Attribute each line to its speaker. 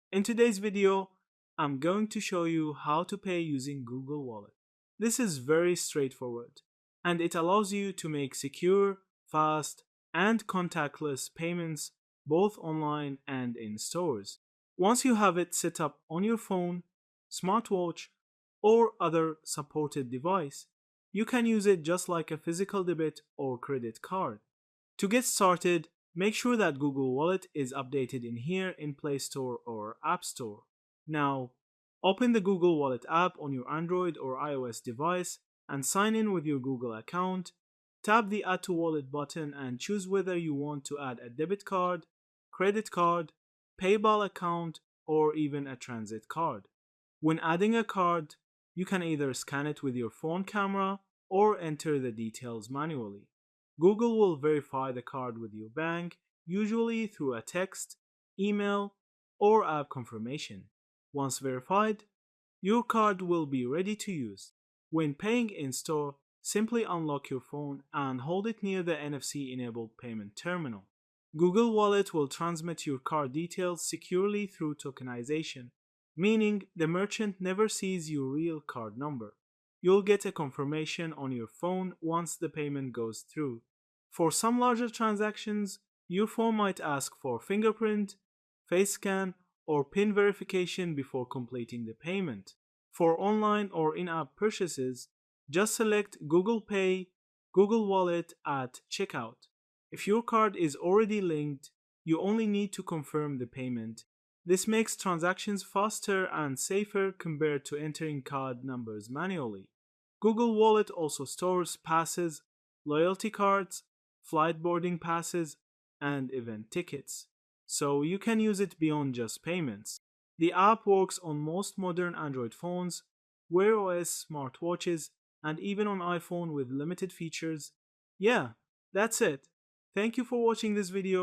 Speaker 1: In today's video, I'm going to show you how to pay using Google Wallet. This is very straightforward, and it allows you to make secure, fast, and contactless payments both online and in stores. Once you have it set up on your phone, smartwatch, or other supported device, you can use it just like a physical debit or credit card. To get started, make sure that Google Wallet is updated in here in Play Store or App Store. Now, open the Google Wallet app on your Android or iOS device and sign in with your Google account. Tap the Add to Wallet button and choose whether you want to add a debit card, credit card, PayPal account, or even a transit card. When adding a card, you can either scan it with your phone camera or enter the details manually. Google will verify the card with your bank, usually through a text, email, or app confirmation. Once verified, your card will be ready to use. When paying in store, simply unlock your phone and hold it near the NFC enabled payment terminal. Google Wallet will transmit your card details securely through tokenization, meaning the merchant never sees your real card number. You'll get a confirmation on your phone once the payment goes through. For some larger transactions, your phone might ask for fingerprint, face scan, or PIN verification before completing the payment. For online or in app purchases, just select Google Pay, Google Wallet at checkout. If your card is already linked, you only need to confirm the payment. This makes transactions faster and safer compared to entering card numbers manually. Google Wallet also stores passes, loyalty cards, flight boarding passes, and event tickets, so you can use it beyond just payments. The app works on most modern Android phones, Wear OS smartwatches, and even on iPhone with limited features. Yeah, that's it. Thank you for watching this video.